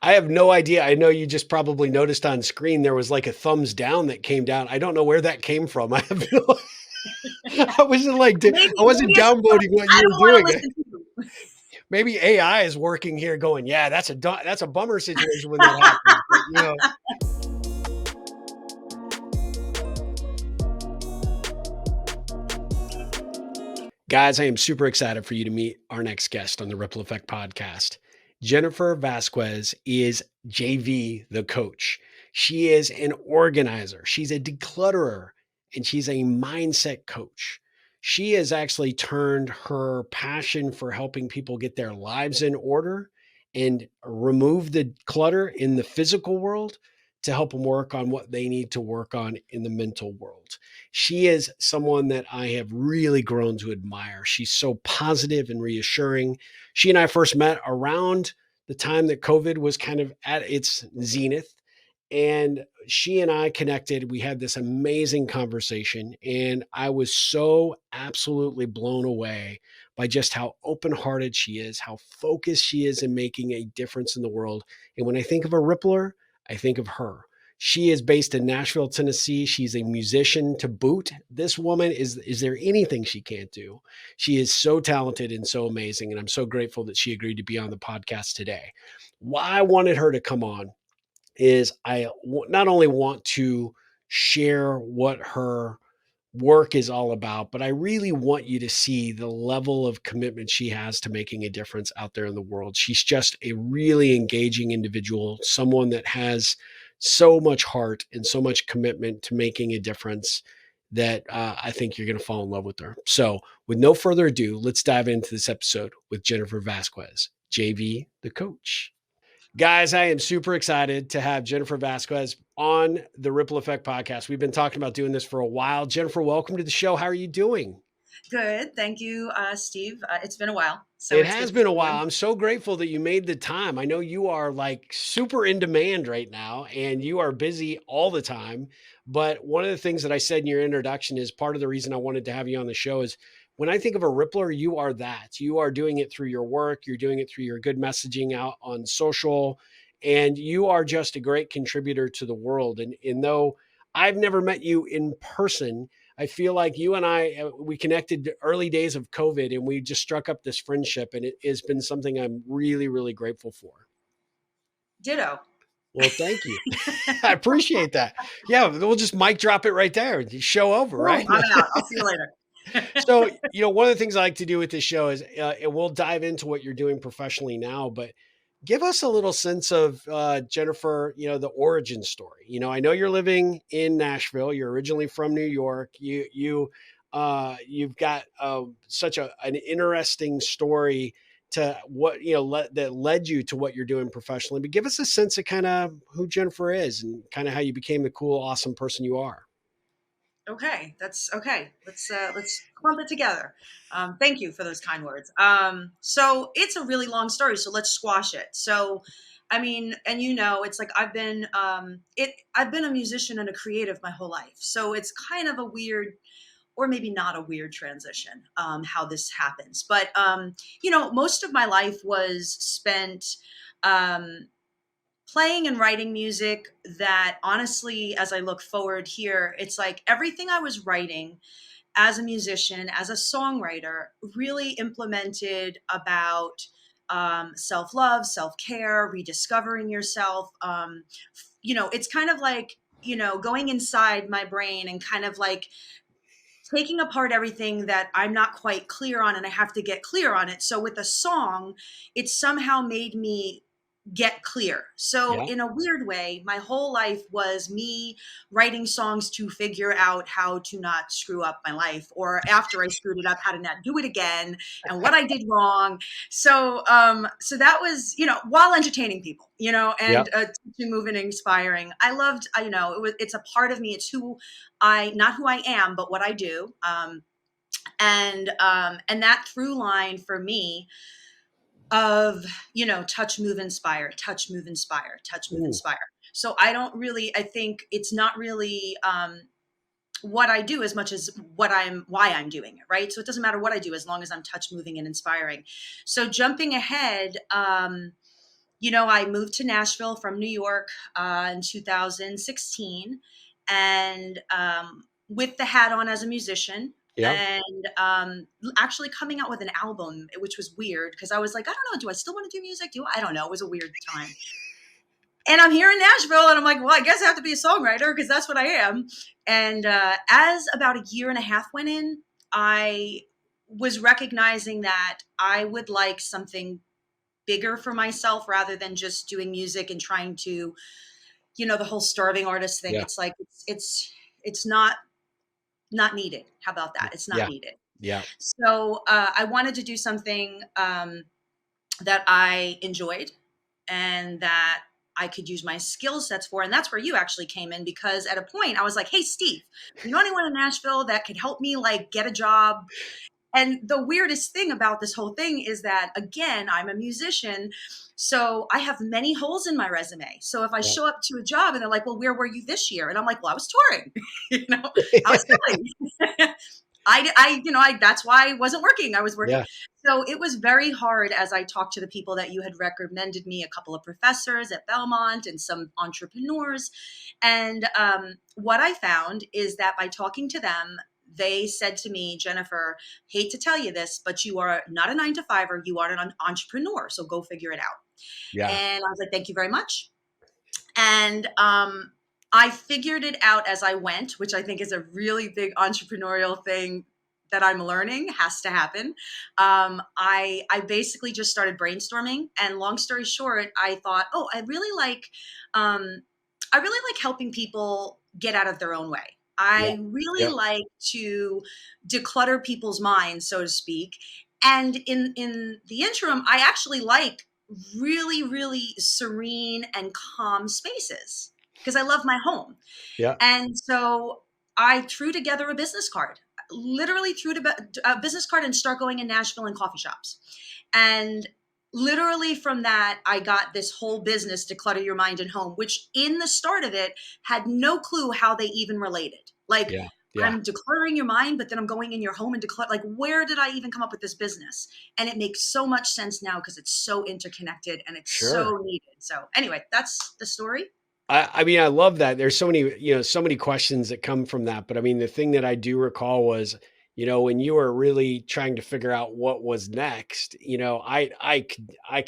I have no idea. I know you just probably noticed on screen there was like a thumbs down that came down. I don't know where that came from. I have no, I wasn't like, I wasn't Maybe it's downvoting what I you were don't want to doing. listen to Maybe AI is working here going, yeah, that's a bummer situation when that happens. But guys, I am super excited for you to meet our next guest on the Ripple Effect podcast. Jennifer Vasquez is JV, the coach. She is an organizer, she's a declutterer, and she's a mindset coach. She has actually turned her passion for helping people get their lives in order and remove the clutter in the physical world to help them work on what they need to work on in the mental world. She is someone that I have really grown to admire. She's so positive and reassuring. She and I first met around the time that COVID was kind of at its zenith. And she and I connected. We had this amazing conversation. And I was so absolutely blown away by just how open hearted she is, how focused she is in making a difference in the world. And when I think of a Rippler, I think of her. She is based in Nashville, Tennessee. She's a musician to boot. This woman is there anything she can't do? She is so talented and so amazing. And I'm so grateful that she agreed to be on the podcast today. Why I wanted her to come on is not only want to share what her work is all about, but I really want you to see the level of commitment she has to making a difference out there in the world. She's just a really engaging individual, someone that has so much heart and so much commitment to making a difference that I think you're going to fall in love with her. So, with no further ado, let's dive into this episode with Jennifer Vasquez, JV, the coach. Guys, I am super excited to have Jennifer Vasquez on the Ripple Effect podcast. We've been talking about doing this for a while. Jennifer, welcome to the show. How are you doing? Good. Thank you, Steve. It's been a while, so It it's good has to been a see while. you. I'm so grateful that you made the time. I know you are like super in demand right now and you are busy all the time. But one of the things that I said in your introduction is part of the reason I wanted to have you on the show is when I think of a Rippler, you are that. You are doing it through your work, you're doing it through your good messaging out on social, and you are just a great contributor to the world. And though I've never met you in person, I feel like you and I, we connected early days of COVID and we just struck up this friendship. And it has been something I'm really, really grateful for. Ditto. Well, thank you. I appreciate that. Yeah, we'll just mic drop it right there and show over, Boom. right? I'm out. I'll see you later. So, one of the things I like to do with this show is, and we'll dive into what you're doing professionally now, but give us a little sense of Jennifer, the origin story. I know you're living in Nashville. You're originally from New York. You've got such an interesting story to what that led you to what you're doing professionally. But give us a sense of kind of who Jennifer is and kind of how you became the cool, awesome person you are. Okay, that's okay. Let's clump it together. Thank you for those kind words. So it's a really long story, so let's squash it. So, I mean, and it's like I've been a musician and a creative my whole life, so it's kind of a weird, or maybe not a weird transition, how this happens. But most of my life was spent. Um, Playing and writing music that honestly, as I look forward here, it's like everything I was writing as a musician, as a songwriter, really implemented about self love, self care, rediscovering yourself. It's kind of like, going inside my brain and kind of like taking apart everything that I'm not quite clear on and I have to get clear on it. So with a song, it somehow made me get clear. So Yeah. in a weird way, my whole life was me writing songs to figure out how to not screw up my life, or after I screwed it up, how to not do it again and what I did wrong. So that was, while entertaining people, and Yep. teaching, moving, and inspiring. I loved, it's a part of me. It's not who I am, but what I do. And that through line for me of touch, move, inspire, touch, move, inspire, touch, move, Ooh. inspire. So I think it's not really what I do as much as why I'm doing it, right? So it doesn't matter what I do as long as I'm touch, moving, and inspiring. So jumping ahead, I moved to Nashville from New York in 2016, and with the hat on as a musician, Yeah. and actually coming out with an album, which was weird because I was like, I don't know, do I still want to do music? I don't know. It was a weird time. And I'm here in Nashville, and I'm like, well, I guess I have to be a songwriter because that's what I am. And as about a year and a half went in, I was recognizing that I would like something bigger for myself rather than just doing music and trying to, the whole starving artist thing. Yeah. It's like it's not needed. How about that? It's not Yeah. needed. Yeah. So I wanted to do something that I enjoyed and that I could use my skill sets for. And that's where you actually came in, because at a point I was like, hey, Steve, you know anyone in Nashville that could help me like get a job? And the weirdest thing about this whole thing is that, again, I'm a musician. So I have many holes in my resume. So if I Yeah. show up to a job and they're like, well, where were you this year? And I'm like, well, I was touring, I was selling. That's why I wasn't working. I was working. Yeah. So it was very hard as I talked to the people that you had recommended me, a couple of professors at Belmont and some entrepreneurs. And what I found is that by talking to them, they said to me, Jennifer, hate to tell you this, but you are not a 9 to 5er. You are an entrepreneur. So go figure it out. Yeah. And I was like, thank you very much. And I figured it out as I went, which I think is a really big entrepreneurial thing that I'm learning has to happen. I basically just started brainstorming, and long story short, I thought, oh, um, I really like helping people get out of their own way. Yeah. I really Yeah. like to declutter people's minds, so to speak. And in the interim, I actually like really, really serene and calm spaces because I love my home. Yeah. And so I threw together a business card, literally a business card and start going in Nashville and coffee shops. And literally from that, I got this whole business, Declutter Your Mind and Home, which in the start of it had no clue how they even related. Like, Yeah. Yeah. I'm decluttering your mind, but then I'm going in your home and declutter. Like, where did I even come up with this business? And it makes so much sense now because it's so interconnected and it's Sure. so needed. So, anyway, that's the story. I mean, I love that. There's so many, so many questions that come from that. But I mean, the thing that I do recall was, when you were really trying to figure out what was next, I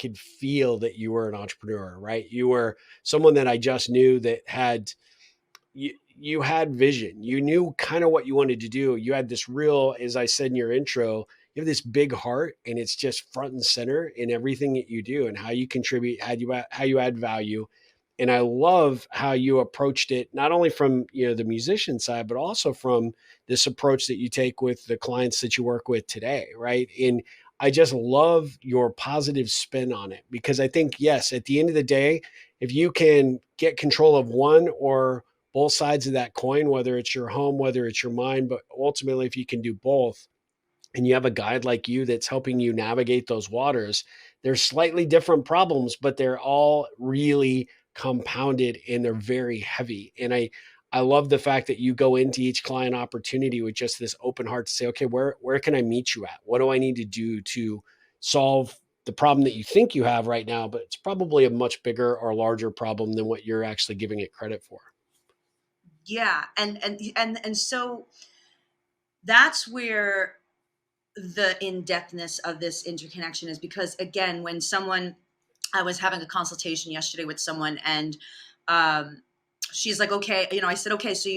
could feel that you were an entrepreneur, right? You were someone that I just knew that had you had vision. You knew kind of what you wanted to do. You had this real, as I said in your intro, you have this big heart, and it's just front and center in everything that you do and how you contribute, how you add value. And I love how you approached it, not only from the musician side, but also from this approach that you take with the clients that you work with today, right? And I just love your positive spin on it, because I think, yes, at the end of the day, if you can get control of one or both sides of that coin, whether it's your home, whether it's your mind, but ultimately, if you can do both, and you have a guide like you that's helping you navigate those waters, there's slightly different problems, but they're all really compounded and they're very heavy. And I love the fact that you go into each client opportunity with just this open heart to say, okay, where can I meet you at? What do I need to do to solve the problem that you think you have right now? But it's probably a much bigger or larger problem than what you're actually giving it credit for. Yeah. And so that's where the in-depthness of this interconnection is, because again, I was having a consultation yesterday with someone, and um, she's like, okay, I said, okay, so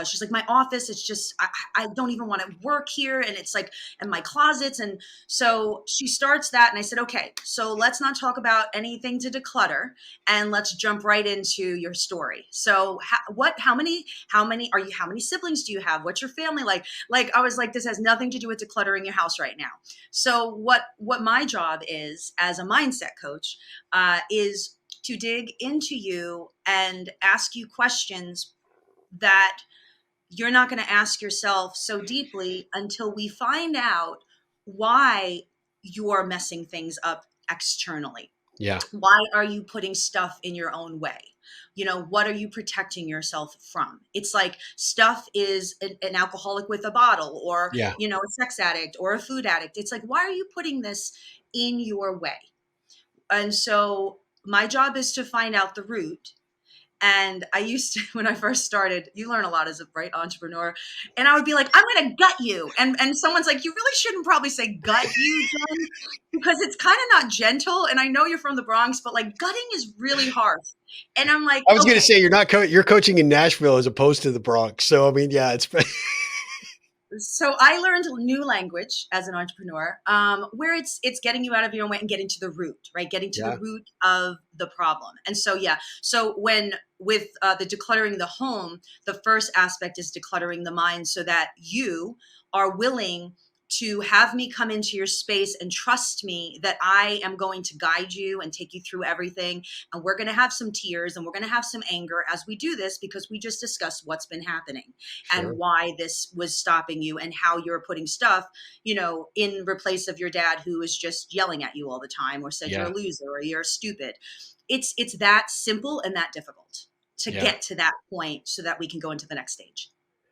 she's like, my office, it's just, I don't even want to work here. And it's like, and my closets. And so she starts that. And I said, okay, so let's not talk about anything to declutter, and let's jump right into your story. So how many siblings do you have? What's your family like? Like, I was like, this has nothing to do with decluttering your house right now. So what my job is as a mindset coach is to dig into you and ask you questions that you're not going to ask yourself so deeply until we find out why you're messing things up externally. Yeah. Why are you putting stuff in your own way? What are you protecting yourself from? It's like stuff is an alcoholic with a bottle, or, Yeah. a sex addict or a food addict. It's like, why are you putting this in your way? so my job is to find out the root. And I used to, when I first started, you learn a lot as a bright entrepreneur. And I would be like, I'm going to gut you. And someone's like, you really shouldn't probably say gut you, Jen, because it's kind of not gentle. And I know you're from the Bronx, but like gutting is really harsh. And I'm like, I was going to okay, say you're not you're coaching in Nashville as opposed to the Bronx. So I mean, yeah, it's so I learned a new language as an entrepreneur, where it's getting you out of your own way and getting to the root, right? Getting to the yeah, root of the problem. And so yeah, so when with the decluttering the home, the first aspect is decluttering the mind, so that you are willing to have me come into your space and trust me that I am going to guide you and take you through everything. And we're going to have some tears and we're going to have some anger as we do this, because we just discussed what's been happening and sure. why this was stopping you and how you're putting stuff, in replace of your dad, who is just yelling at you all the time or said you're a Yeah, loser or you're stupid. It's that simple and that difficult to yeah. get to that point so that we can go into the next stage.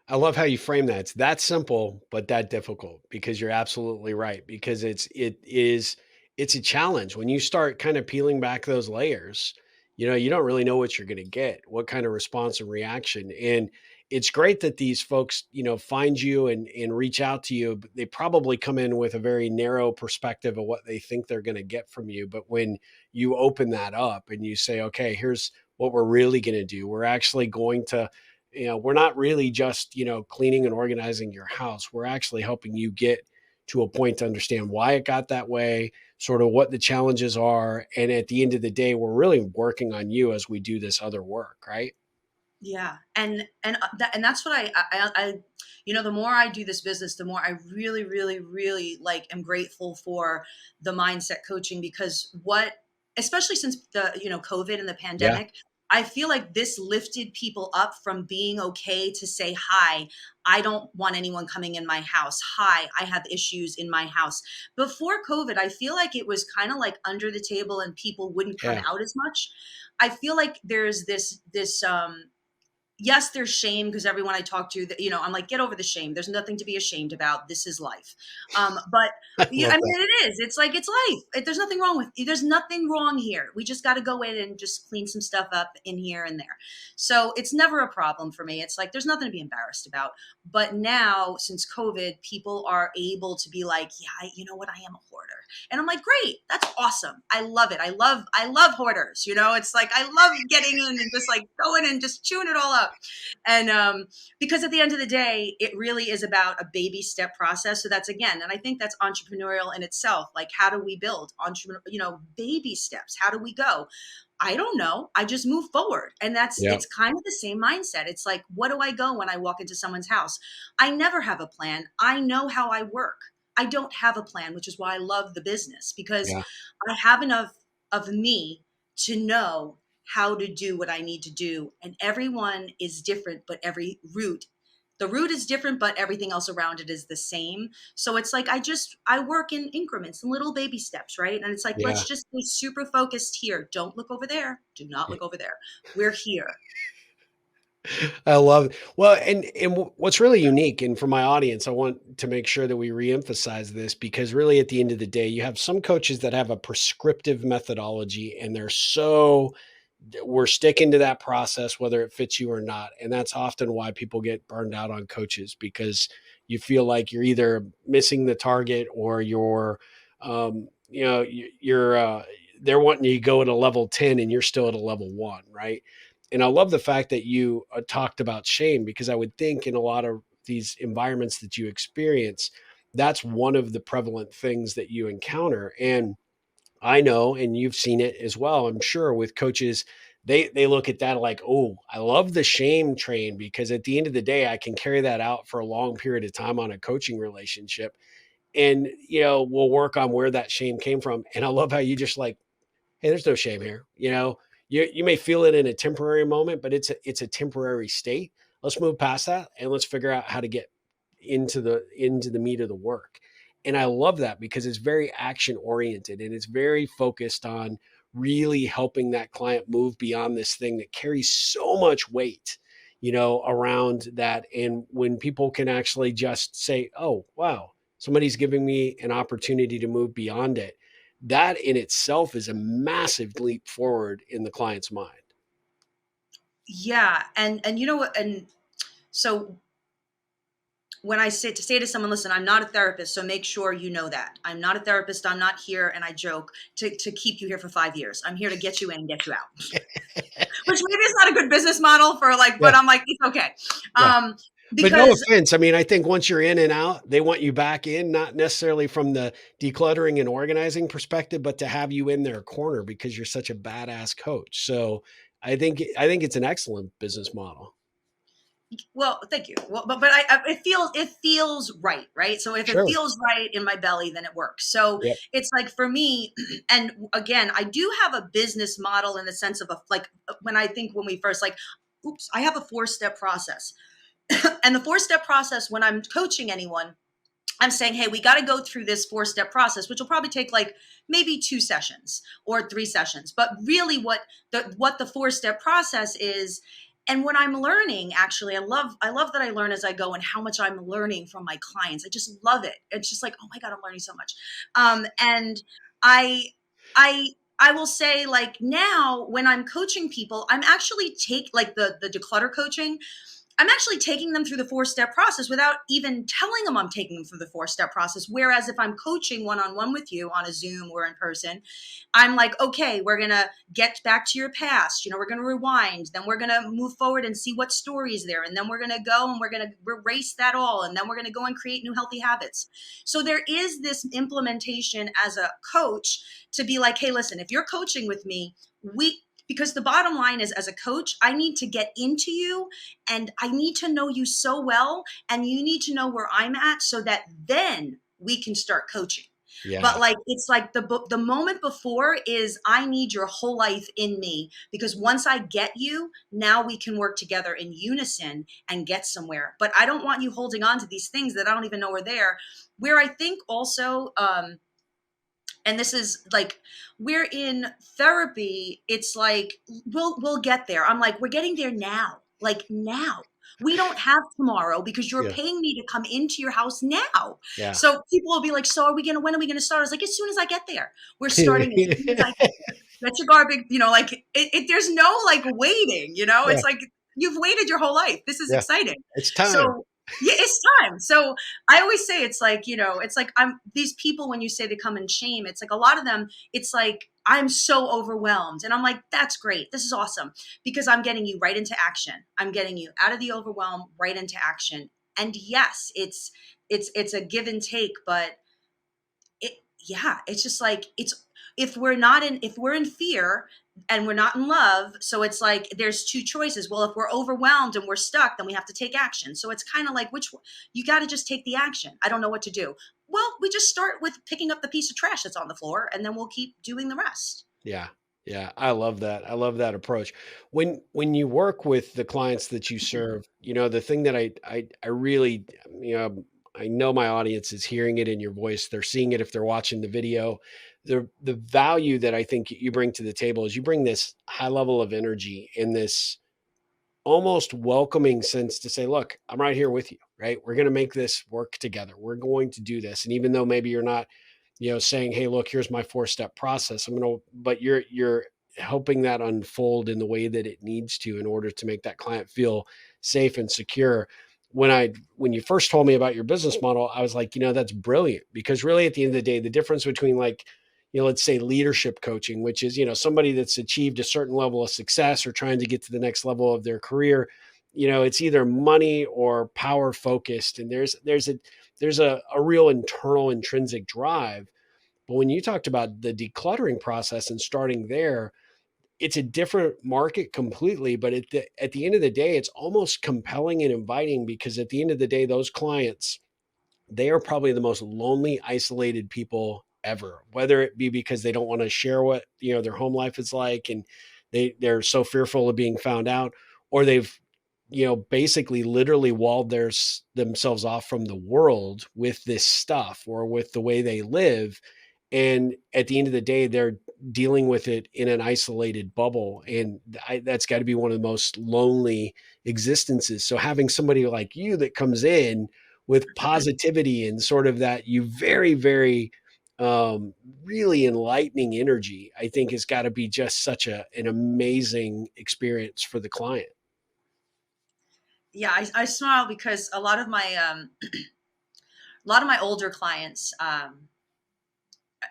I love how you frame that. It's that simple, but that difficult because you're absolutely right. Because it's a challenge when you start kind of peeling back those layers. You don't really know what you're going to get, what kind of response and reaction. And it's great that these folks, find you and reach out to you. But they probably come in with a very narrow perspective of what they think they're going to get from you. But when you open that up and you say, okay, here's what we're really going to do, we're actually going to we're not really just cleaning and organizing your house. We're actually helping you get to a point to understand why it got that way, sort of what the challenges are, and at the end of the day we're really working on you as we do this other work, right? Yeah, and that's what the more I do this business, the more I really, really, really like am grateful for the mindset coaching, because especially since the COVID and the Yeah, pandemic, I feel like this lifted people up from being okay to say, hi, I don't want anyone coming in my house. Hi, I have issues in my house. Before COVID, I feel like it was kind of like under the table and people wouldn't come yeah, out as much. I feel like there's this yes, there's shame, because everyone I talk to, that I'm like, get over the shame. There's nothing to be ashamed about. This is life. But I I love mean, that. it is. It's like it's life. There's nothing wrong with. There's nothing wrong here. We just got to go in and just clean some stuff up in here and there. So it's never a problem for me. It's like there's nothing to be embarrassed about. But now, since COVID, people are able to be like, yeah, you know what? I am a hoarder. And I'm like, great, that's awesome. I love it. I love hoarders. It's like I love getting in and just like going and just chewing it all up. And because at the end of the day, it really is about a baby step process. So that's again, and I think that's entrepreneurial in itself. Like, how do we build baby steps? How do we go? I don't know. I just move forward. And Yeah, it's kind of the same mindset. It's like, what do I go when I walk into someone's house? I never have a plan. I know how I work. I don't have a plan, which is why I love the business, because yeah, I have enough of me to know how to do what I need to do. And everyone is different, but the root is different, but everything else around it is the same. So it's like I work in increments and little baby steps, right? And it's like, yeah. let's just be super focused here. Don't look over there. Do not look over there. We're here. I love it. Well, and what's really unique, and for my audience, I want to make sure that we reemphasize this because really, at the end of the day, you have some coaches that have a prescriptive methodology, and we're sticking to that process whether it fits you or not, and that's often why people get burned out on coaches because you feel like you're either missing the target or you're they're wanting you to go at a level 10 and you're still at a level 1, right? And I love the fact that you talked about shame because I would think in a lot of these environments that you experience, that's one of the prevalent things that you encounter. And I know, and you've seen it as well, I'm sure, with coaches, they look at that like, oh, I love the shame train because at the end of the day, I can carry that out for a long period of time on a coaching relationship. And we'll work on where that shame came from. And I love how you just like, hey, there's no shame here. You may feel it in a temporary moment, but it's a temporary state. Let's move past that and let's figure out how to get into the meat of the work. And I love that because it's very action oriented and it's very focused on really helping that client move beyond this thing that carries so much weight, around that. And when people can actually just say, oh, wow, somebody's giving me an opportunity to move beyond it, that in itself is a massive leap forward in the client's mind. Yeah, and you know what, and so when I say to someone, listen, I'm not a therapist, so make sure you know that. I'm not a therapist. I'm not here, and I joke, to keep you here for 5 years. I'm here to get you in and get you out. Which maybe is not a good business model for like, Yeah. but I'm like, it's okay. Yeah. Um, But no because offense. I mean, I think once you're in and out, they want you back in, not necessarily from the decluttering and organizing perspective, but to have you in their corner because you're such a badass coach. So I think it's an excellent business model. well, thank you. Well, but it feels right, right? So if it Sure. feels right in my belly, then it works. So Yep. it's like for me, and again, I do have a business model in the sense of a like when I think when we first like, oops, I have a 4-step process. And the 4-step process when I'm coaching anyone, I'm saying, hey, we got to go through this 4-step process, which will probably take like maybe 2 sessions or 3 sessions. But really, what the 4-step process is, and what I'm learning, actually, I love that I learn as I go, and how much I'm learning from my clients. I just love it. It's just like, oh my god, I'm learning so much. And I I I will say, like, now when I'm coaching people, I'm actually take like the declutter coaching. I'm actually taking them through the 4-step process without even telling them I'm taking them through the 4-step process. Whereas if I'm coaching one on one with you on a Zoom or in person, I'm like, okay, we're going to get back to your past. We're going to rewind. Then we're going to move forward and see what story is there. And then we're going to go and we're going to erase that all. And then we're going to go and create new healthy habits. So there is this implementation as a coach to be like, hey, listen, if you're coaching with me, because the bottom line is, as a coach, I need to get into you and I need to know you so well, and you need to know where I'm at so that then we can start coaching. But Yeah. like it's like the moment before is I need your whole life in me, because once I get you, now we can work together in unison and get somewhere. But I don't want you holding on to these things that I don't even know are there. Where I think also and this is like, we're in therapy, it's like we'll get there. I'm like, we're getting there now, like now. We don't have tomorrow because you're Yeah. paying me to come into your house now. Yeah. So people will be like, so are we gonna when are we gonna start? I was like, as soon as I get there. We're starting as soon as I get there. Get your garbage, like there's no like waiting, Yeah. it's like you've waited your whole life. This is Yeah. exciting. It's time. So yeah, it's time. So I always say, it's like, it's like, I'm these people, when you say they come in shame, it's like a lot of them, it's like, I'm so overwhelmed. And I'm like, that's great. This is awesome, because I'm getting you right into action. I'm getting you out of the overwhelm right into action. And yes, it's a give and take, but it yeah, it's just like, it's if we're in fear and we're not in love, so it's like there's two choices. Well, if we're overwhelmed and we're stuck, then we have to take action. So it's kind of like, which one? You got to just take the action. I don't know what to do. Well, we just start with picking up the piece of trash that's on the floor, and then we'll keep doing the rest. Yeah. Yeah. I love that. I love that approach. When you work with the clients that you serve, the thing that I really, I know my audience is hearing it in your voice. They're seeing it if they're watching the video. The value that I think you bring to the table is you bring this high level of energy in this almost welcoming sense to say, look, I'm right here with you, right? We're going to make this work together. We're going to do this. And even though maybe you're not, saying, hey, look, here's my 4-step process. But you're helping that unfold in the way that it needs to in order to make that client feel safe and secure. When you first told me about your business model, I was like, that's brilliant, because really at the end of the day, the difference between, like, let's say leadership coaching, which is, somebody that's achieved a certain level of success or trying to get to the next level of their career, it's either money or power focused. And there's a real internal intrinsic drive. But when you talked about the decluttering process and starting there, it's a different market completely. But at the end of the day, it's almost compelling and inviting, because at the end of the day, those clients, they are probably the most lonely, isolated people ever, whether it be because they don't want to share what, their home life is like, and they're so fearful of being found out, or they've, basically literally walled themselves off from the world with this stuff or with the way they live. And at the end of the day, they're dealing with it in an isolated bubble. And that's got to be one of the most lonely existences. So having somebody like you that comes in with positivity and sort of that, you very, very um, really enlightening energy, I think has got to be just such an amazing experience for the client. Yeah, I smile because a lot of my older clients,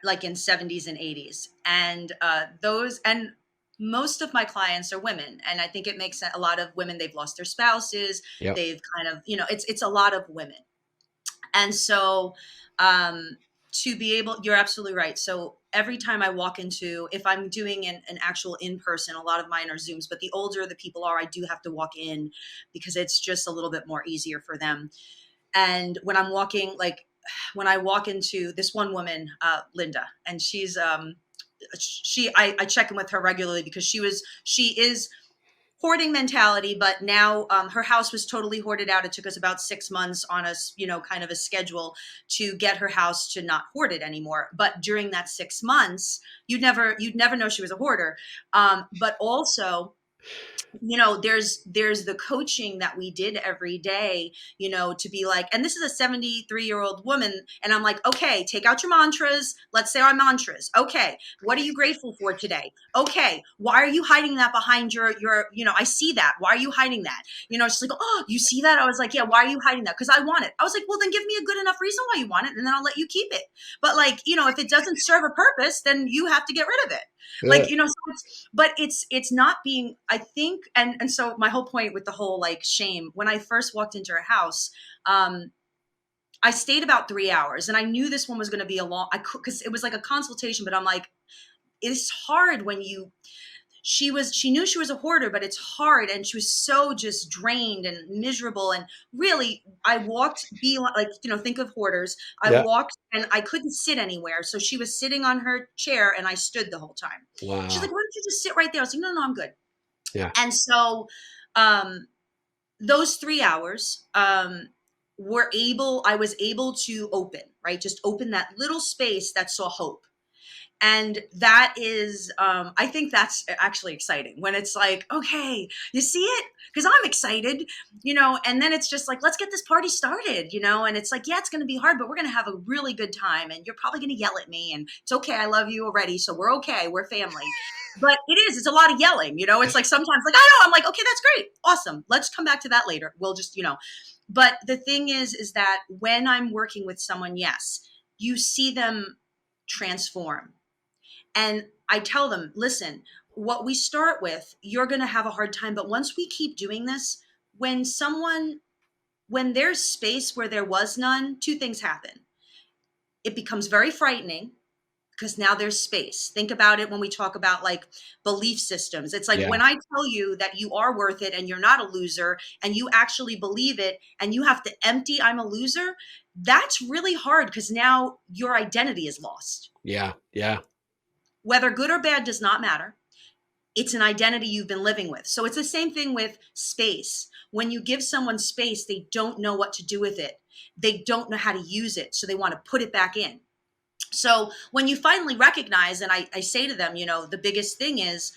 like in 70s and 80s, and those and most of my clients are women, and I think it makes a lot of women, they've lost their spouses, Yep. they've kind of, it's a lot of women. And so, um, to be able, you're absolutely right. So every time I walk into, if I'm doing an actual in person, a lot of mine are Zooms, but the older the people are, I do have to walk in because it's just a little bit more easier for them. And when I'm walking, like when I walk into this one woman, Linda, and I check in with her regularly because she is hoarding mentality, but now her house was totally hoarded out. It took us about 6 months on a kind of a schedule to get her house to not hoard it anymore. But during that 6 months, you'd never know she was a hoarder. But also, there's the coaching that we did every day, to be like, and this is a 73-year-old woman, and I'm like, okay, take out your mantras, let's say our mantras. Okay, what are you grateful for today? Okay, why are you hiding that behind your I see that, why are you hiding that? She's like, oh, you see that? I was like, yeah, why are you hiding that? Because I want it. I was like, well, then give me a good enough reason why you want it, and then I'll let you keep it. But like, if it doesn't serve a purpose, then you have to get rid of it. Yeah. Like, so it's not being, I think, and so my whole point with the whole like shame, when I first walked into her house, um I stayed about 3 hours, and I knew this one was going to be a long, I could, because it was like a consultation, but I'm like, it's hard when she knew she was a hoarder, but it's hard, and she was so just drained and miserable. And really, I walked, be like, think of hoarders. I Yeah. walked and I couldn't sit anywhere, so she was sitting on her chair and I stood the whole time. She's like, Wow. why don't you just sit right there? I was like, no, no, I'm good. Yeah. And so, um those 3 hours, I was able to open, right, just open that little space that saw hope. And that is, I think that's actually exciting when it's like, okay, you see it, because I'm excited, and then it's just like, let's get this party started, and it's like, yeah, it's going to be hard, but we're going to have a really good time, and you're probably going to yell at me, and it's okay, I love you already, so we're okay, we're family. But it's a lot of yelling, it's like sometimes, like, I know, I'm like, okay, that's great, awesome, let's come back to that later, we'll just, but the thing is that when I'm working with someone, yes, you see them transform. And I tell them, listen, what we start with, you're going to have a hard time. But once we keep doing this, when when there's space where there was none, two things happen. It becomes very frightening because now there's space. Think about it when we talk about like belief systems. It's like Yeah. when I tell you that you are worth it and you're not a loser, and you actually believe it, and you have to empty I'm a loser, that's really hard because now your identity is lost. Yeah. Yeah. Whether good or bad does not matter. It's an identity you've been living with. So it's the same thing with space. When you give someone space, they don't know what to do with it. They don't know how to use it. So they want to put it back in. So when you finally recognize, and I say to them, the biggest thing is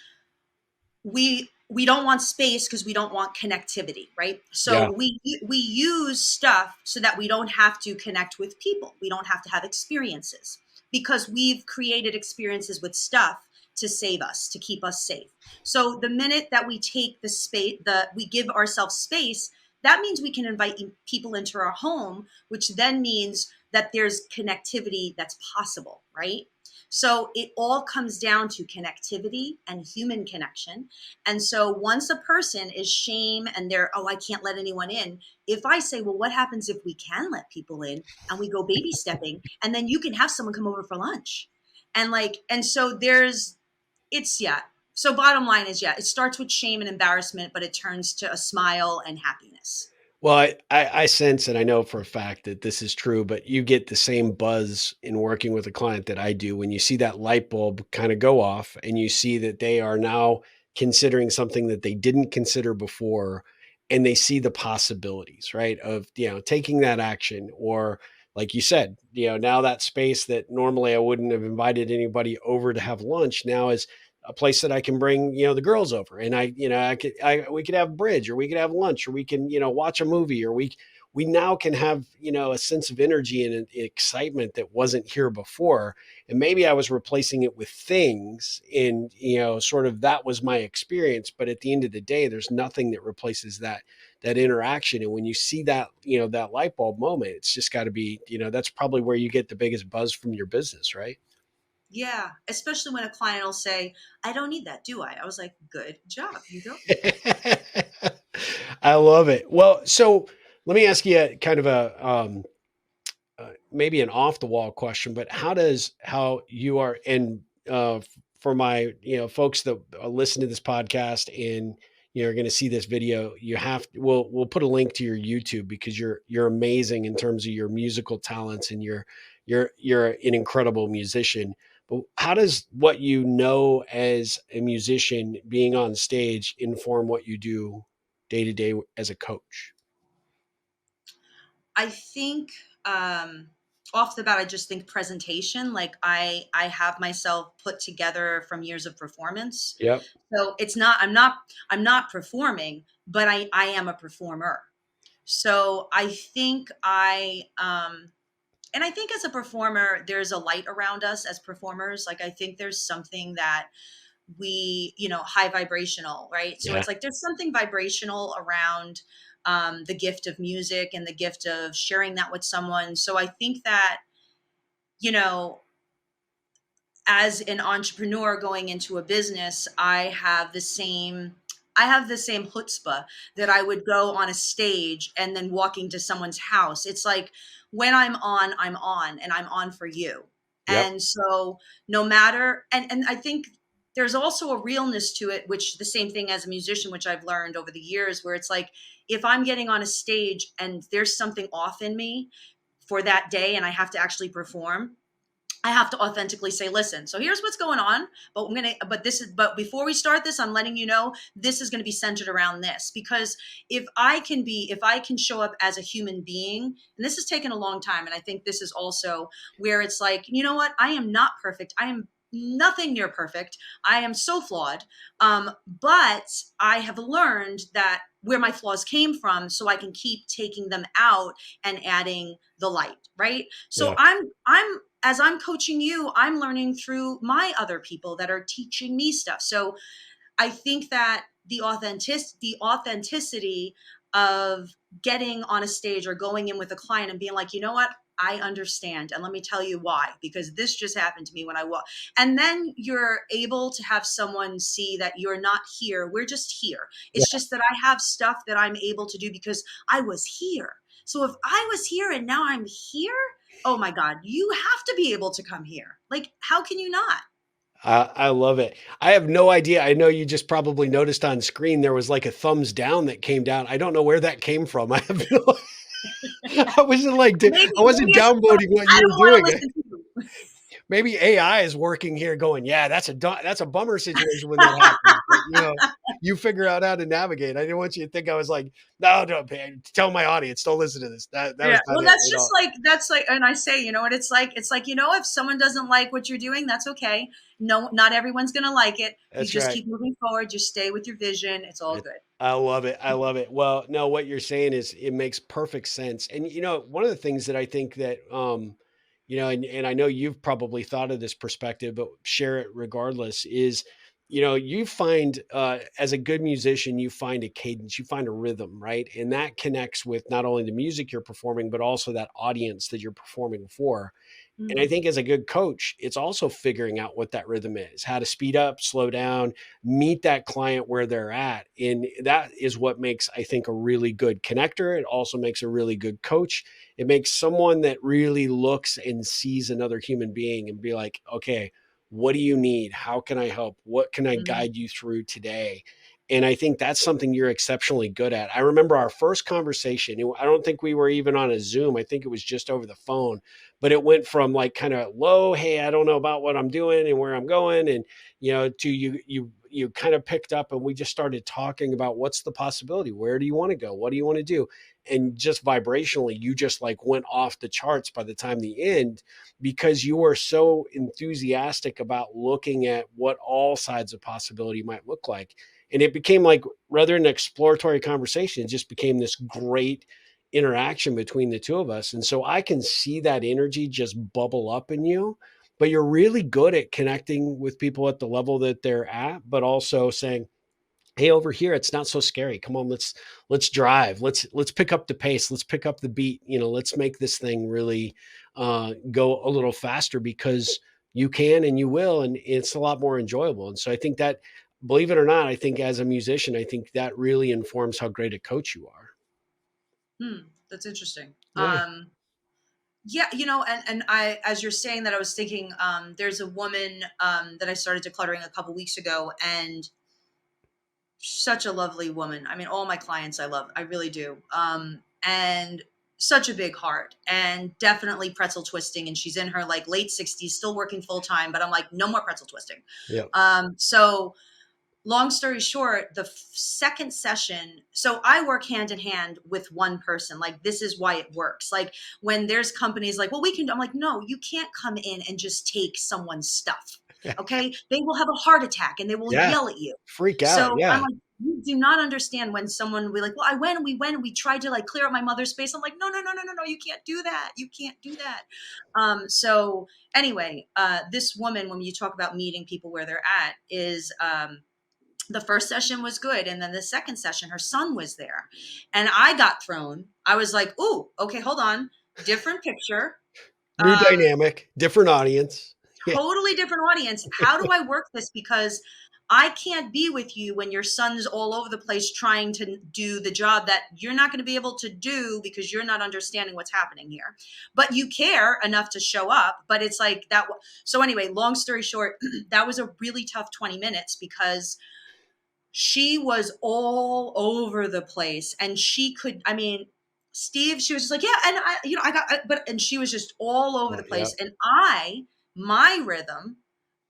we don't want space because we don't want connectivity, right? So Yeah. we use stuff so that we don't have to connect with people. We don't have to have experiences because we've created experiences with stuff to save us, to keep us safe. So the minute that we take the space, we give ourselves space, that means we can invite people into our home, which then means that there's connectivity that's possible, right? So it all comes down to connectivity and human connection. And so once a person is shame and they're, oh, I can't let anyone in. If I say, well, what happens if we can let people in and we go baby stepping, and then you can have someone come over for lunch? And like, and so yeah. So bottom line is, yeah, it starts with shame and embarrassment, but it turns to a smile and happiness. Well, I sense and I know for a fact that this is true, but you get the same buzz in working with a client that I do when you see that light bulb kind of go off and you see that they are now considering something that they didn't consider before, and they see the possibilities, right? Of, taking that action, or like you said, now that space that normally I wouldn't have invited anybody over to have lunch now is a place that I can bring, the girls over, and we could have bridge, or we could have lunch, or we can, watch a movie, or we now can have, a sense of energy and excitement that wasn't here before. And maybe I was replacing it with things, and, sort of that was my experience. But at the end of the day, there's nothing that replaces that interaction. And when you see that, that light bulb moment, it's just got to be, that's probably where you get the biggest buzz from your business, right? Yeah, especially when a client will say, "I don't need that, do I?" I was like, "Good job, you don't." I love it. Well, so let me ask you a kind of maybe an off the wall question, but how you are, and for my, folks that listen to this podcast and, are going to see this video, we'll put a link to your YouTube, because you're amazing in terms of your musical talents, and you're an incredible musician. But how does what you know as a musician being on stage inform what you do day to day as a coach? I think off the bat, I just think presentation. Like I have myself put together from years of performance, Yep. so it's not. I'm not performing, but I am a performer. So I think and I think as a performer, there's a light around us as performers. Like I think there's something that high vibrational, right? So Yeah. it's like there's something vibrational around the gift of music and the gift of sharing that with someone. So I think that, you know, as an entrepreneur going into a business, I have the same chutzpah that I would go on a stage and then walking to someone's house. It's like when I'm on, and I'm on for you. Yep. And so no matter, and I think there's also a realness to it, which the same thing as a musician, which I've learned over the years, where it's like if I'm getting on a stage and there's something off in me for that day and I have to actually perform, I have to authentically say, listen, so here's what's going on, but before we start this, I'm letting you know this is going to be centered around this. Because if I can show up as a human being, and this has taken a long time, and I think this is also where it's like, you know what? I am not perfect. I am nothing near perfect. I am so flawed. But I have learned that where my flaws came from, so I can keep taking them out and adding the light, right? So Yeah. I'm as I'm coaching you, I'm learning through my other people that are teaching me stuff. So I think that the authenticity of getting on a stage or going in with a client and being like, you know what? I understand. And let me tell you why, because this just happened to me when I walk. And then you're able to have someone see that you're not here. We're just here. It's just that I have stuff that I'm able to do because I was here. So if I was here and now I'm here, oh my God, you have to be able to come here. Like, how can you not? I love it. I have no idea. I know you just probably noticed on screen there was like a thumbs down that came down. I don't know where that came from. I have no, I wasn't like, I wasn't Maybe it's downvoting what I you were don't want to doing. listen to you. Maybe AI is working here going, yeah, that's a bummer situation when that happens. But, you figure out how to navigate. I didn't want you to think I was like, no, no, man, tell my audience, don't listen to this. That Yeah. was not Well, it that's at just all. like that's like, and I say, you know what it's like? It's like, if someone doesn't like what you're doing, that's okay. No, not everyone's gonna like it. You That's just right. keep moving forward, just stay with your vision. It's all good. I love it. I love it. Well, no, what you're saying is it makes perfect sense. And one of the things that I think that and I know you've probably thought of this perspective, but share it regardless, is you find as a good musician, you find a cadence, you find a rhythm, right? And that connects with not only the music you're performing, but also that audience that you're performing for. And I Mhm. think as a good coach, it's also figuring out what that rhythm is, how to speed up, slow down, meet that client where they're at. And that is what makes, I think, a really good connector. It also makes a really good coach. It makes someone that really looks and sees another human being and be like, okay, what do you need? How can I help? What can I Mhm. guide you through today? And I think that's something you're exceptionally good at. I remember our first conversation. I don't think we were even on a Zoom. I think it was just over the phone, but it went from like kind of low, hey, I don't know about what I'm doing and where I'm going, and to you kind of picked up, and we just started talking about what's the possibility, where do you want to go, what do you want to do, and just vibrationally you just like went off the charts by the time the end, because you were so enthusiastic about looking at what all sides of possibility might look like. And it became like, rather than an exploratory conversation, it just became this great interaction between the two of us. And so I can see that energy just bubble up in you, but you're really good at connecting with people at the level that they're at, but also saying, hey, over here it's not so scary, come on, let's drive, let's pick up the pace, let's pick up the beat, let's make this thing really go a little faster, because you can and you will, and it's a lot more enjoyable. And so I think that, believe it or not, I think as a musician, I think that really informs how great a coach you are. That's interesting. Yeah. Yeah, and I, as you're saying that, I was thinking, there's a woman that I started decluttering a couple weeks ago, and such a lovely woman. I mean, all my clients I love, I really do. And such a big heart, and definitely pretzel twisting. And she's in her like late 60s, still working full time. But I'm like, no more pretzel twisting. Yeah. So long story short, the second session, so I work hand in hand with one person. Like, this is why it works. Like, when there's companies like, well, we can, I'm like, no, you can't come in and just take someone's stuff. Okay. They will have a heart attack and they will Yeah. yell at you. Freak out. So I'm Yeah. like, you do not understand when someone will be like, well, we went and we tried to like clear up my mother's space. I'm like, no, no, no, no, no, no, you can't do that. You can't do that. So anyway, this woman, when you talk about meeting people where they're at, is, the first session was good. And then the second session, her son was there. And I got thrown. I was like, ooh, okay, hold on. Different picture. New Um, dynamic, different audience. Yeah. Totally different audience. How do I work this? Because I can't be with you when your son's all over the place trying to do the job that you're not going to be able to do because you're not understanding what's happening here. But you care enough to show up. But it's like that. So, anyway, long story short, that was a really tough 20 minutes because she was all over the place, and she could, I mean, Steve, she was just like, yeah, and I got, but, and she was just all over the Well, yeah. place. And my rhythm,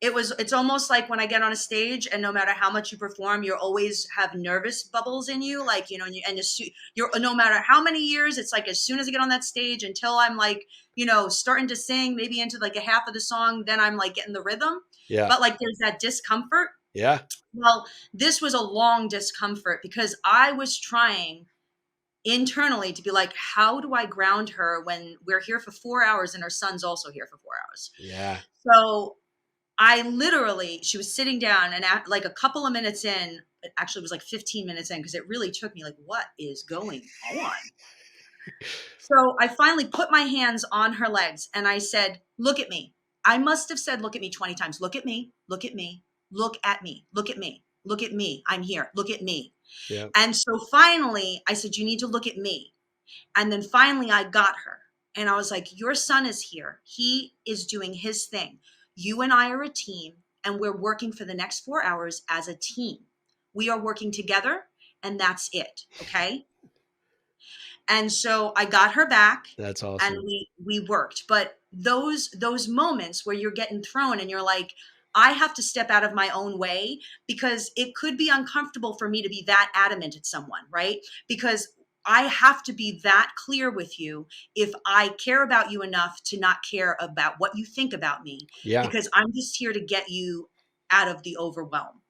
it's almost like when I get on a stage, and no matter how much you perform, you always have nervous bubbles in you, like, you're, no matter how many years, it's like, as soon as I get on that stage until I'm like, starting to sing maybe into like a half of the song, then I'm like getting the rhythm. Yeah. But like, there's that discomfort. Yeah. Well, this was a long discomfort because I was trying internally to be like, how do I ground her when we're here for 4 hours and her son's also here for 4 hours? Yeah. So I literally, she was sitting down, and at like a couple of minutes in, it actually was like 15 minutes in, because it really took me like, what is going on? So I finally put my hands on her legs and I said, look at me. I must have said, look at me 20 times. Look at me. Look at me. Look at me. Look at me. Look at me. I'm here. Look at me. Yeah. And so finally I said, you need to look at me. And then finally I got her. And I was like, your son is here. He is doing his thing. You and I are a team, and we're working for the next 4 hours as a team. We are working together, and that's it. Okay. And so I got her back, That's and awesome. we worked. But those moments where you're getting thrown and you're like, I have to step out of my own way, because it could be uncomfortable for me to be that adamant at someone, right? Because I have to be that clear with you if I care about you enough to not care about what you think about me, Yeah. because I'm just here to get you out of the overwhelm.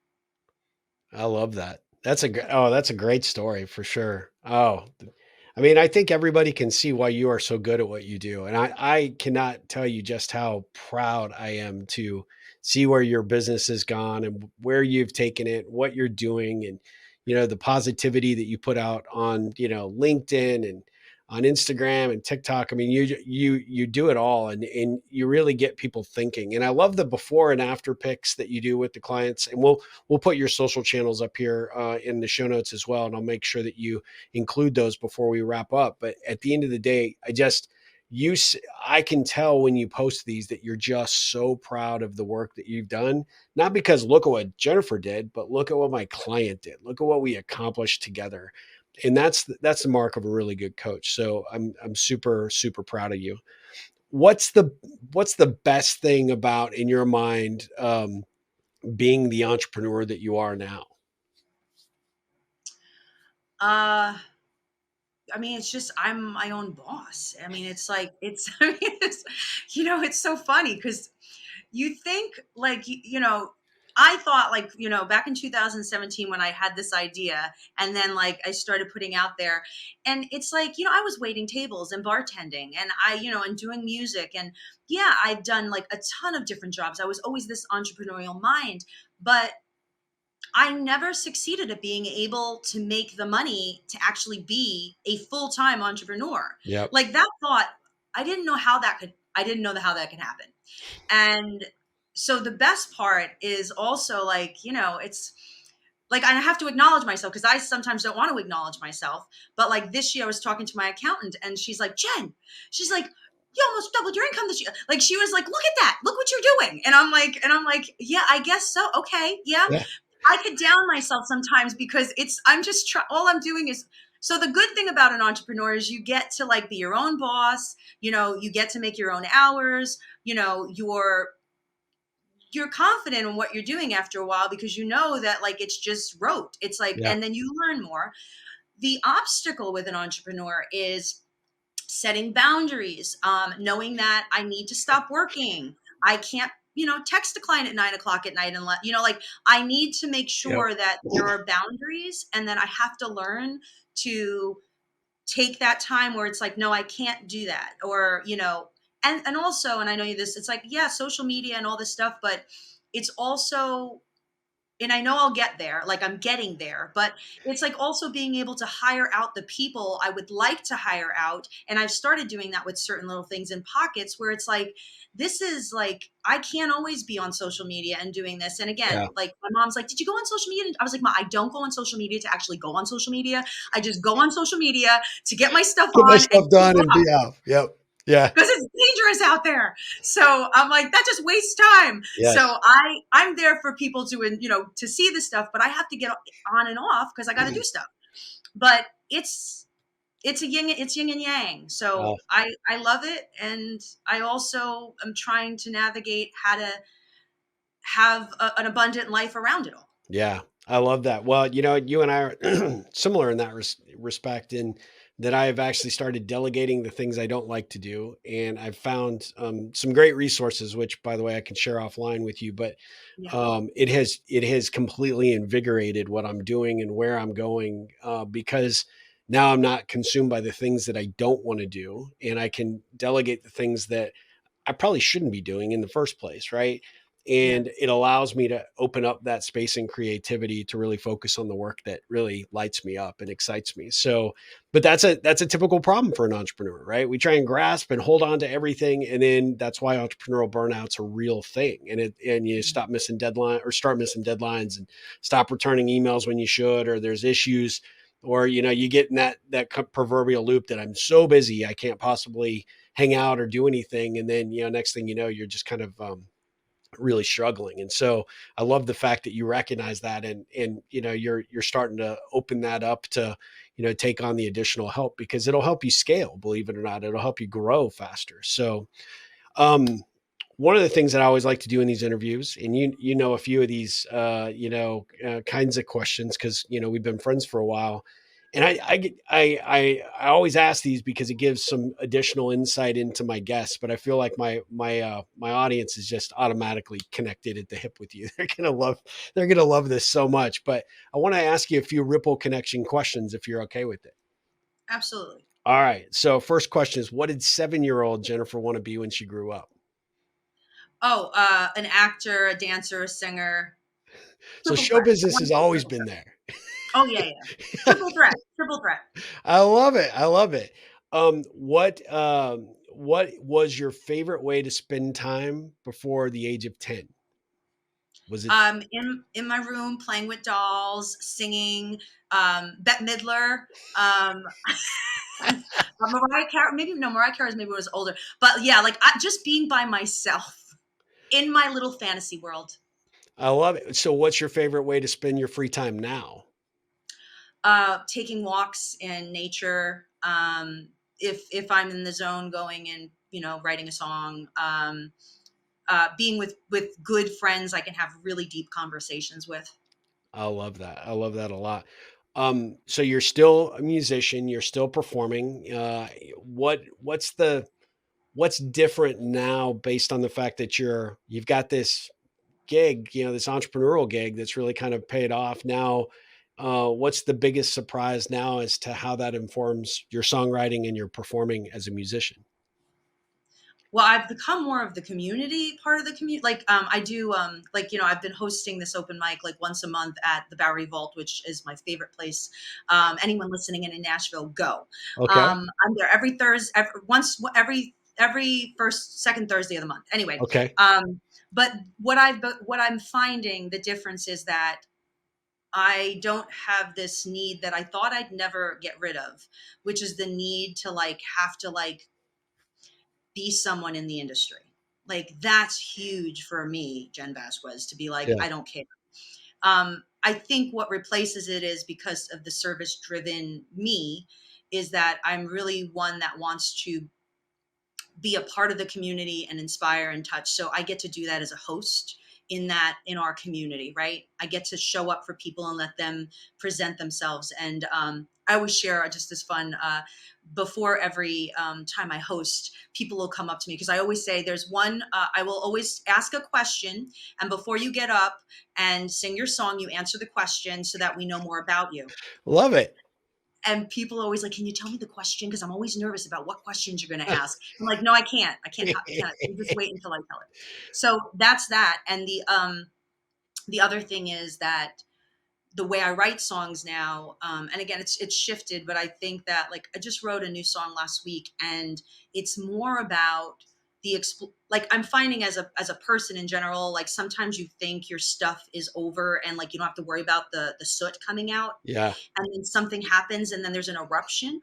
I love that. That's a great story for sure. Oh, I mean, I think everybody can see why you are so good at what you do. And I cannot tell you just how proud I am to see where your business has gone and where you've taken it, what you're doing, and, the positivity that you put out on, LinkedIn and on Instagram and TikTok. I mean, you do it all, and you really get people thinking. And I love the before and after pics that you do with the clients. And we'll put your social channels up here in the show notes as well. And I'll make sure that you include those before we wrap up. But at the end of the day, you I can tell when you post these that you're just so proud of the work that you've done. Not because look at what Jennifer did, but look at what my client did. Look at what we accomplished together. And that's the mark of a really good coach. So I'm super super proud of you. What's the best thing about, in your mind, being the entrepreneur that you are now? Uh I mean, it's just, I'm my own boss. I mean, it's like, it's I mean, it's, it's so funny because you think like, I thought, like, back in 2017 when I had this idea, and then like I started putting out there, and it's like, I was waiting tables and bartending, and and doing music, and yeah, I've done like a ton of different jobs. I was always this entrepreneurial mind, but I never succeeded at being able to make the money to actually be a full-time entrepreneur. Yep. Like that thought, I didn't know how that could happen. And so the best part is also like, it's like I have to acknowledge myself because I sometimes don't want to acknowledge myself. But like this year, I was talking to my accountant and she's like, Jen, she's like, you almost doubled your income this year. Like she was like, look at that, look what you're doing. And I'm like, yeah, I guess so. Okay, yeah. Yeah. I could down myself sometimes because I'm just all I'm doing is so the good thing about an entrepreneur is you get to like be your own boss, you get to make your own hours, you're confident in what you're doing after a while because you know that like it's just rote. It's like, Yep. and then you learn more. The obstacle with an entrepreneur is setting boundaries, knowing that I need to stop working. I can't, text a client at 9 o'clock at night and like I need to make Yep. sure that there are boundaries and then I have to learn to take that time where it's like, no, I can't do that. Or, and also, and I know this, it's like, yeah, social media and all this stuff, but it's also, and I know I'll get there, like I'm getting there, but it's like also being able to hire out the people I would like to hire out. And I've started doing that with certain little things in pockets where it's like, this is like, I can't always be on social media and doing this. And Yeah. again, like my mom's like, did you go on social media? And I was like, Ma, I don't go on social media to actually go on social media. I just go on social media to get my stuff Get my on and stuff done and be out. Yep. Yeah. because it's dangerous out there. So I'm like, that just wastes time. Yes. So I'm there for people to to see the stuff, but I have to get on and off because I got to do stuff. But it's yin and yang. Uh, So I love it, and I also am trying to navigate how to have an abundant life around it all. Yeah, I love that. Well, you and I are similar in that respect, in that I have actually started delegating the things I don't like to do, and I've found some great resources, which, by the way, I can share offline with you. But Yeah, it has completely invigorated what I'm doing and where I'm going, because now I'm not consumed by the things that I don't want to do, and I can delegate the things that I probably shouldn't be doing in the first place, right? yeah, And it allows me to open up that space and creativity to really focus on the work that really lights me up and excites me. So, but that's a typical problem for an entrepreneur, right? We try and grasp and hold on to everything, and then that's why entrepreneurial burnout's a real thing. And you yeah. stop missing deadline or start missing deadlines and stop returning emails when you should, or there's issues, or you get in that proverbial loop that I'm so busy I can't possibly hang out or do anything. And then, next thing you know, you're just kind of really struggling. And so I love the fact that you recognize that, and you're starting to open that up to, take on the additional help, because it'll help you scale, believe it or not, it'll help you grow faster. So, um, one of the things that I always like to do in these interviews, and you know a few of these kinds of questions, because we've been friends for a while, and I always ask these because it gives some additional insight into my guests. But I feel like my audience is just automatically connected at the hip with you. They're gonna love this so much. But I want to ask you a few ripple connection questions if you're okay with it. Absolutely. All right. So first question is, what did 7-year-old Jennifer want to be when she grew up? Oh, an actor, a dancer, a singer, So triple show threat. I business want has to be a always triple been threat. there. Oh yeah, yeah. Triple threat. Triple threat. I love it. I love it. What was your favorite way to spend time before the age of 10? Was it In my room, playing with dolls, singing, Bette Midler, um, Mariah Carey. Maybe no, Mariah Carey maybe was older, but yeah, like just being by myself in my little fantasy world. I love it. So what's your favorite way to spend your free time now? Taking walks in nature. If I'm in the zone, going and writing a song. Being with good friends, I can have really deep conversations with. I love that. I love that a lot. So you're still a musician, you're still performing. What's different now based on the fact that you've got this gig, this entrepreneurial gig that's really kind of paid off now. What's the biggest surprise now as to how that informs your songwriting and your performing as a musician? Well, I've become more of the community part of the community. Like, I do, I've been hosting this open mic like once a month at the Bowery Vault, which is my favorite place. Anyone listening in Nashville, go. Okay. I'm there every Thursday, every first, second Thursday of the month. Anyway, Okay. but what I'm finding the difference is that I don't have this need that I thought I'd never get rid of, which is the need to like have to like be someone in the industry. Like that's huge for me, Jen Vasquez, to be like, Yeah. I don't care. I think what replaces it is because of the service driven me, is that I'm really one that wants to be a part of the community and inspire and touch. So I get to do that as a host in our community, right? I get to show up for people and let them present themselves. And I always share just this fun before every time I host, people will come up to me because I always say there's one. I will always ask a question, and before you get up and sing your song, you answer the question so that we know more about you. Love it. And people are always like, "Can you tell me the question? Because I'm always nervous about what questions you're going to ask." I'm like, "No, I can't. I can't. Can't. You just wait until I tell it." So that's that. And the other thing is that the way I write songs now, and again, it's shifted, but I think that like I just wrote a new song last week, and it's more about like I'm finding as a person in general, like sometimes you think your stuff is over and like you don't have to worry about the soot coming out, Yeah. and then something happens and then there's an eruption.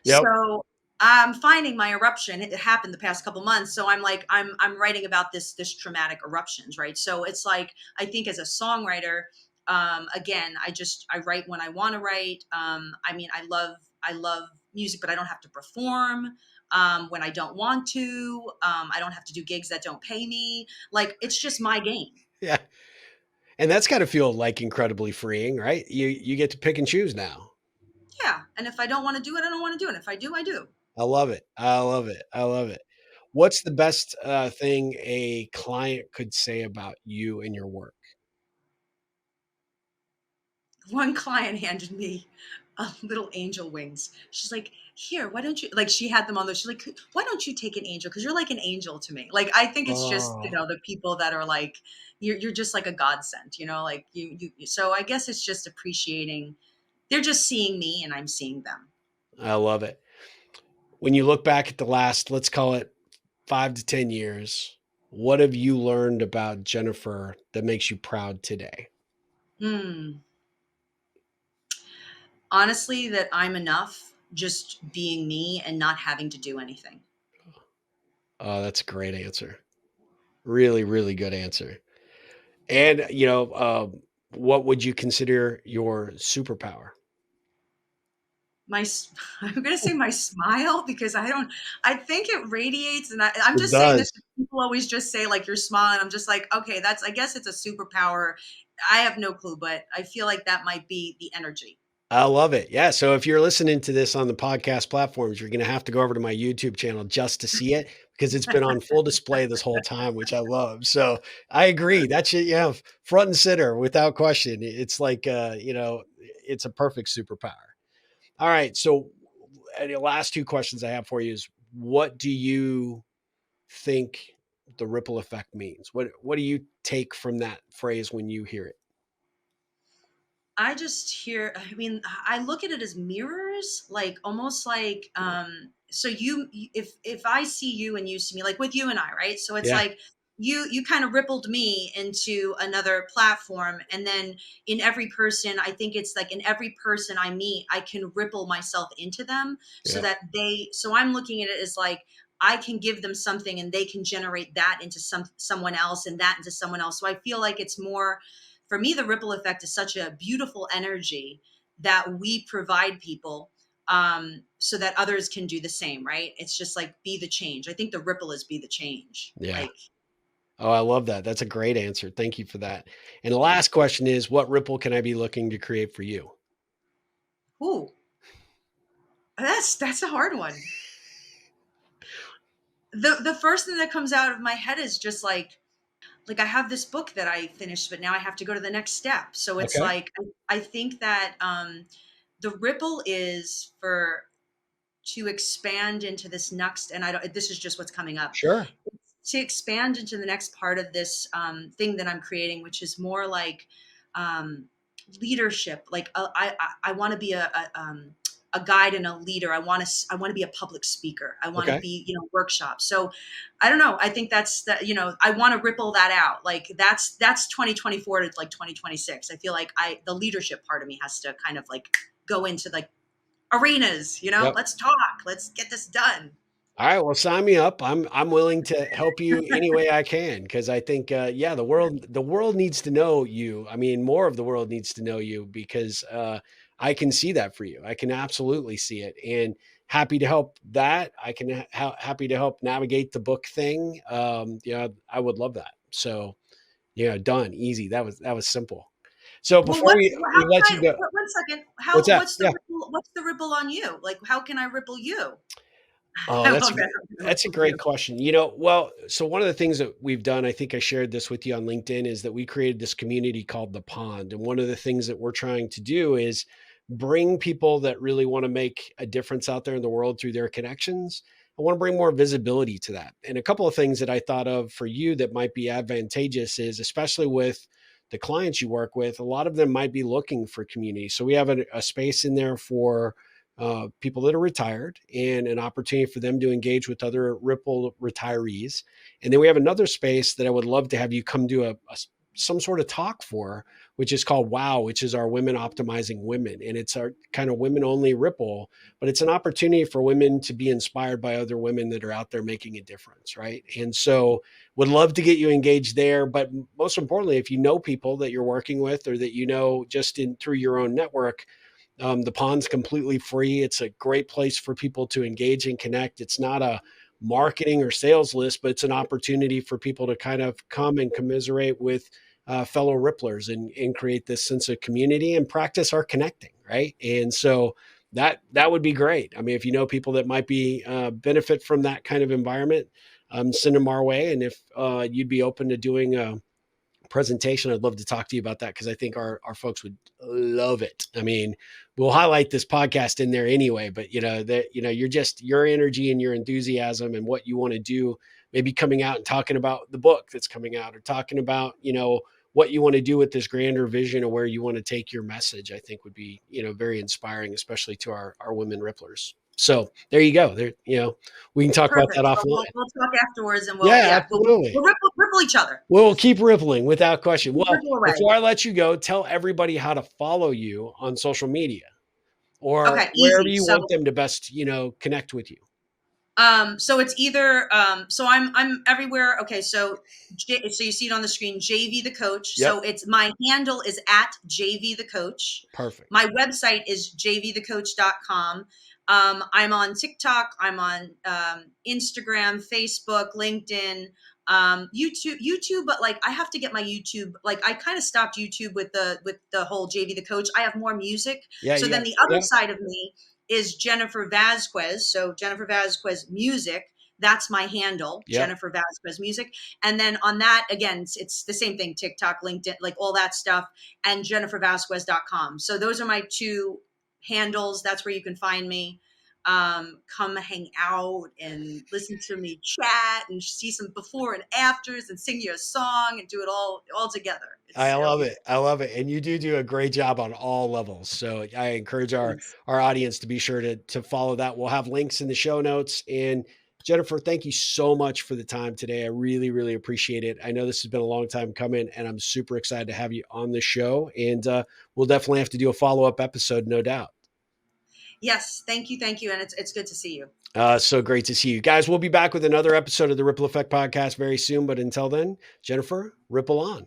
Yep. So I'm finding my eruption. It happened the past couple months. So I'm like, I'm writing about this traumatic eruptions, right? So it's like I think as a songwriter, again, I write when I want to write. I mean, I love music, but I don't have to perform when I don't want to. I don't have to do gigs that don't pay me. Like it's just my game. Yeah. And that's gotta feel, like, incredibly freeing, right? You get to pick and choose now. Yeah. And if I don't want to do it, I don't want to do it. If I do, I do. I love it. I love it. I love it. What's the best, thing a client could say about you and your work? One client handed me little angel wings. She's like, "Here, why don't you?" Like she had them on those. She's like, "Why don't you take an angel? Because you're like an angel to me." Like I think it's just Oh, the people that are like you're just like a godsend. Like So I guess it's just appreciating. They're just seeing me, and I'm seeing them. I love it. When you look back at the last, let's call it 5 to 10 years, what have you learned about Jennifer that makes you proud today? Hmm. Honestly, that I'm enough just being me and not having to do anything. Oh, that's a great answer. Really, really good answer. And, what would you consider your superpower? I'm gonna say my smile because I think it radiates, and I'm It just saying this. does. People always just say like you're smiling. I'm just like, okay, I guess it's a superpower. I have no clue, but I feel like that might be the energy. I love it. Yeah, so if you're listening to this on the podcast platforms, you're gonna have to go over to my YouTube channel just to see it because it's been on full display this whole time, which I love. So, I agree. That should you have front and center without question. It's like, it's a perfect superpower. All right, so, the last 2 questions I have for you is, what do you think the ripple effect means? What do you take from that phrase when you hear it? I just hear, I mean, I look at it as mirrors, like almost like so if I see you and you see me, like with you and I, right? So it's Yeah, like you kind of rippled me into another platform, and then in every person, I think it's like in every person I meet, I can ripple myself into them so yeah, that so I'm looking at it as like I can give them something and they can generate that into someone else and that into someone else. So I feel like it's more, for me, the ripple effect is such a beautiful energy that we provide people, so that others can do the same, right? It's just like be the change. I think the ripple is be the change. yeah. Like, Oh, I love that. That's a great answer. Thank you for that. And the last question is, what ripple can I be looking to create for you? ooh, that's a hard one. The first thing that comes out of my head is just like I have this book that I finished, but now I have to go to the next step. So it's Okay. like I think that the ripple is for to expand into this next, and I don't. This is just what's coming up. Sure. To expand into the next part of this thing that I'm creating, which is more like um, leadership. Like I want to be a guide and a leader. I want to be a public speaker. I want to Okay. be, workshops. So I don't know. I think that's that. I want to ripple that out. Like that's 2024 to like 2026. I feel like the leadership part of me has to kind of like go into like arenas. Yep. Let's talk. Let's get this done. All right, well, sign me up. I'm willing to help you any way I can because I think, yeah, the world needs to know you. I mean, more of the world needs to know you because I can see that for you. I can absolutely see it, and happy to help that. I can happy to help navigate the book thing. Yeah, I would love that. So, yeah, done, easy. That was simple. So Well, before we how let can you I, go, one second, what's that? Yeah. what's the ripple on you? Like, how can I ripple you? Oh, I that's a love g that. How can I that's a ripple you? great question. Well, so one of the things that we've done, I think I shared this with you on LinkedIn, is that we created this community called The Pond, and one of the things that we're trying to do is bring people that really wanna make a difference out there in the world through their connections. I wanna bring more visibility to that, and a couple of things that I thought of for you that might be advantageous is, especially with the clients you work with, a lot of them might be looking for community. So we have a space in there for people that are retired and an opportunity for them to engage with other Ripple retirees. And then we have another space that I would love to have you come to some sort of talk for, which is called WOW, which is our Women Optimizing Women. And it's our kind of women only Ripple, but it's an opportunity for women to be inspired by other women that are out there making a difference. Right. And so would love to get you engaged there. But most importantly, if you know people that you're working with or that you know just in through your own network, the pond's completely free. It's a great place for people to engage and connect. It's not a marketing or sales list, but it's an opportunity for people to kind of come and commiserate with fellow Ripplers and create this sense of community and practice our connecting, right? And so that would be great. I mean, if you know people that might be benefit from that kind of environment, send them our way. And if you'd be open to doing presentation, I'd love to talk to you about that because I think our folks would love it. I mean, we'll highlight this podcast in there anyway, but that you're just your energy and your enthusiasm and what you want to do, maybe coming out and talking about the book that's coming out or talking about, what you want to do with this grander vision of where you want to take your message, I think would be, very inspiring, especially to our women ripplers. So there you go. There, we can talk about that Perfect. So offline. we'll talk afterwards, and Yeah, yeah, absolutely. we'll ripple each other. We'll keep rippling without question. We'll Well, ripple away. before I let you go, tell everybody how to follow you on social media or Okay, wherever easy. you want them to best, connect with you. So it's either so I'm everywhere. Okay, so you see it on the screen, JV the coach. Yep. So it's my handle is at JV the coach. Perfect. My website is jvthecoach.com. I'm on TikTok, I'm on Instagram, Facebook, LinkedIn, YouTube, but like I have to get my YouTube, like I kind of stopped YouTube with the whole JV the coach. I have more music. Yeah, So you then got the other yeah, side of me is Jennifer Vazquez. So Jennifer Vazquez Music. That's my handle, yep. Jennifer Vazquez Music. And then on that, again, it's the same thing, TikTok, LinkedIn, like all that stuff, and jennifervazquez.com. So those are my two handles. That's where you can find me. Come hang out and listen to me chat and see some before and afters and sing you a song and do it all together. I It'll love be it. I love it. And you do a great job on all levels. So I encourage our thanks. our audience to be sure to follow that. We'll have links in the show notes. And Jennifer, thank you so much for the time today. I really, really appreciate it. I know this has been a long time coming, and I'm super excited to have you on the show. And we'll definitely have to do a follow-up episode, no doubt. Yes, thank you, and it's good to see you. So great to see you guys. We'll be back with another episode of the Ripple Effect podcast very soon. But until then, Jennifer, ripple on.